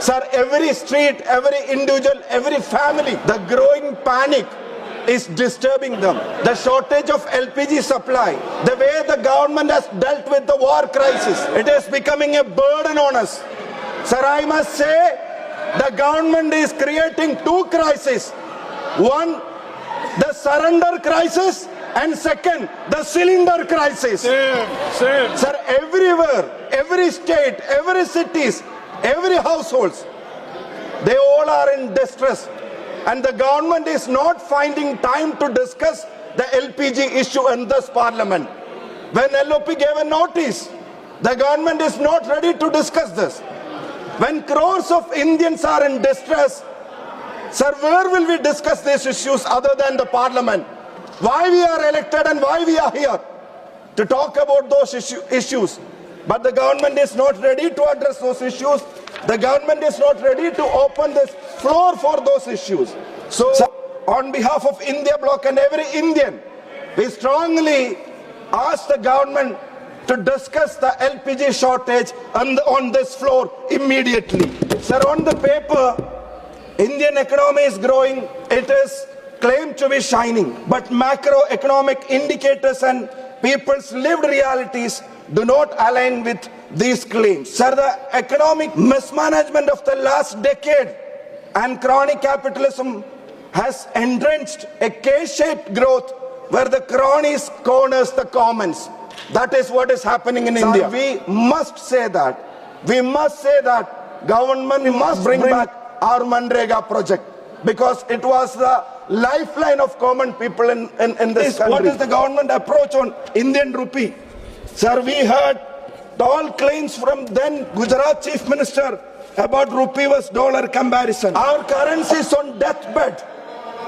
Sir, every street, every individual, every family, the growing panic is disturbing them. The shortage of LPG supply, the way the government has dealt with the war crisis, it is becoming a burden on us. Sir, I must say, the government is creating two crises. One, the surrender crisis, and second, the cylinder crisis. Same. Sir, everywhere, every state, every cities, every households, they all are in distress. And the government is not finding time to discuss the LPG issue in this parliament. When LOP gave a notice, the government is not ready to discuss this. When crores of Indians are in distress, sir, where will we discuss these issues other than the parliament? Why we are elected and why we are here? To talk about those issues. But the government is not ready to address those issues. The government is not ready to open this floor for those issues. So, on behalf of India Bloc and every Indian, we strongly ask the government to discuss the LPG shortage on this floor immediately. Sir, on the paper, Indian economy is growing. It is claimed to be shining. But macroeconomic indicators and people's lived realities do not align with these claims. Sir, the economic mismanagement of the last decade and chronic capitalism has entrenched a K-shaped growth where the cronies corners the commons. That is what is happening in India. We must say that. We must say that government must bring back our Manrega project because it was the lifeline of common people in this country. What is the government approach on Indian rupee? Sir, we heard all claims from then Gujarat Chief Minister about rupee versus dollar comparison. Our currency is on deathbed.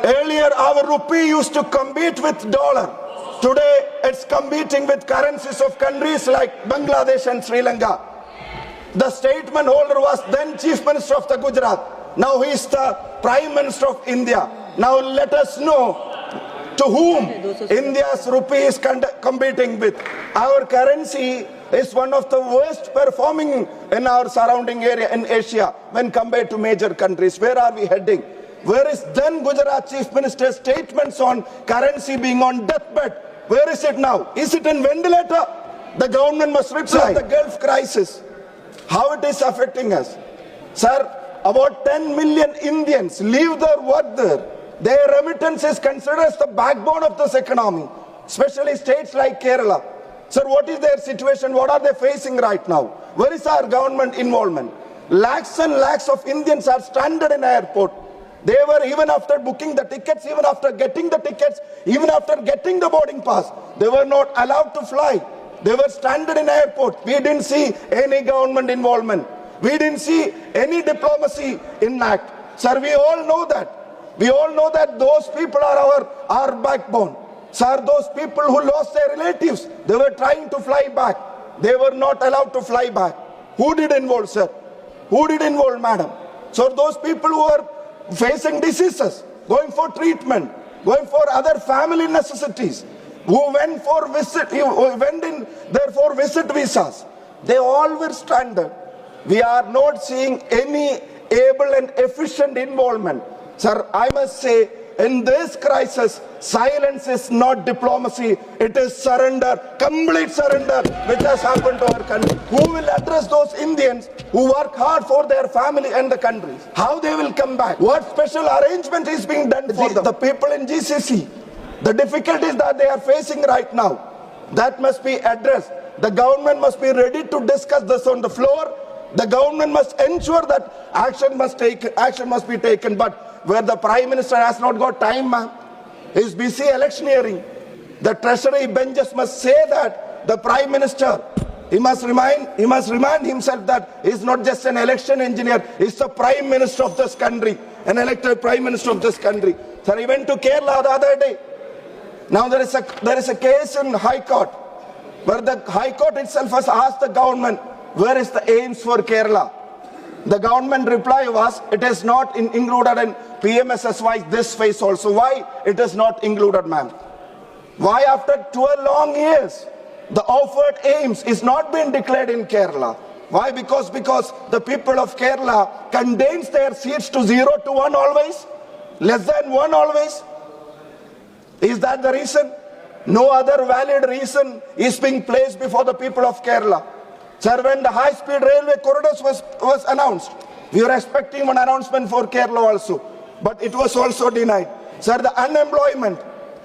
Earlier, our rupee used to compete with dollar. Today, it's competing with currencies of countries like Bangladesh and Sri Lanka. The statement holder was then Chief Minister of the Gujarat. Now he is the Prime Minister of India. Now let us know to whom India's rupee is competing with. Our currency is one of the worst performing in our surrounding area in Asia when compared to major countries. Where are we heading? Where is then Gujarat Chief Minister's statements on currency being on deathbed? Where is it now? Is it in ventilator? The government must reply. The Gulf crisis, how it is affecting us. Sir, about 10 million Indians live there, work there. Their remittance is considered as the backbone of this economy, especially states like Kerala. Sir, what is their situation? What are they facing right now? Where is our government involvement? Lakhs and lakhs of Indians are stranded in airport. They were, even after booking the tickets, even after getting the tickets, even after getting the boarding pass, they were not allowed to fly. They were stranded in airport. We didn't see any government involvement. We didn't see any diplomacy in act. Sir, we all know that. We all know that those people are our backbone. Sir, those people who lost their relatives, they were trying to fly back. They were not allowed to fly back. Who did involve, sir? Who did involve, madam? So those people who are facing diseases, going for treatment, going for other family necessities, who went for visit, who went in there for visit visas, they all were stranded. We are not seeing any able and efficient involvement. Sir, I must say, in this crisis, silence is not diplomacy. It is surrender, complete surrender, which has happened to our country. Who will address those Indians who work hard for their family and the country? How they will come back? What special arrangement is being done for them? The people in GCC, the difficulties that they are facing right now, that must be addressed. The government must be ready to discuss this on the floor. The government must ensure that action must be taken. But where the Prime Minister has not got time, ma'am, he is busy electioneering. The Treasury benches must say that the Prime Minister, he must remind himself that he is not just an election engineer, he is the Prime Minister of this country, an elected Prime Minister of this country. Sir, he went to Kerala the other day. Now there is a case in High Court where the High Court itself has asked the government, where is the aims for Kerala? The government reply was, it is not included in PMSSY this phase also. Why it is not included, ma'am? Why after 12 long years, the offered aims is not being declared in Kerala? Why? Because the people of Kerala condense their seats to 0 to 1 always, less than 1 always. Is that the reason? No other valid reason is being placed before the people of Kerala. Sir, when the high-speed railway corridors was announced, we were expecting one announcement for Kerala also, but it was also denied. Sir, the unemployment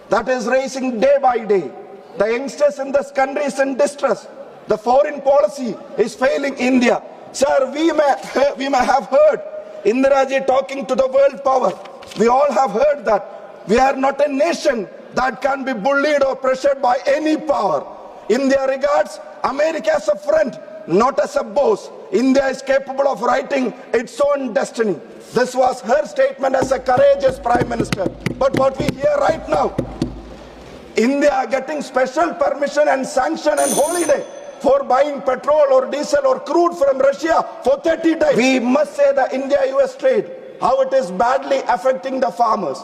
that is rising day by day, the youngsters in this country is in distress. The foreign policy is failing India. Sir, we may have heard Indira Ji talking to the world power. We all have heard that. We are not a nation that can be bullied or pressured by any power. India regards America as a friend, not as a boss. India is capable of writing its own destiny. This was her statement as a courageous Prime Minister. But what we hear right now, India getting special permission and sanction and holiday for buying petrol or diesel or crude from Russia for 30 days. We must say the India-US trade, how it is badly affecting the farmers.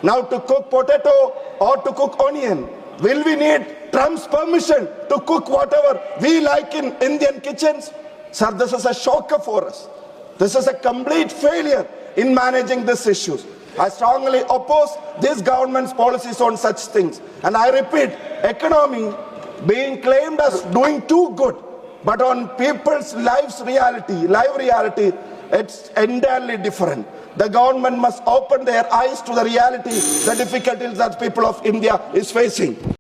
Now to cook potato or to cook onion, will we need Trump's permission to cook whatever we like in Indian kitchens? Sir, this is a shocker for us. This is a complete failure in managing these issues. I strongly oppose this government's policies on such things. And I repeat, economy being claimed as doing too good, but on people's live reality, it's entirely different. The government must open their eyes to the reality, the difficulties that people of India is facing.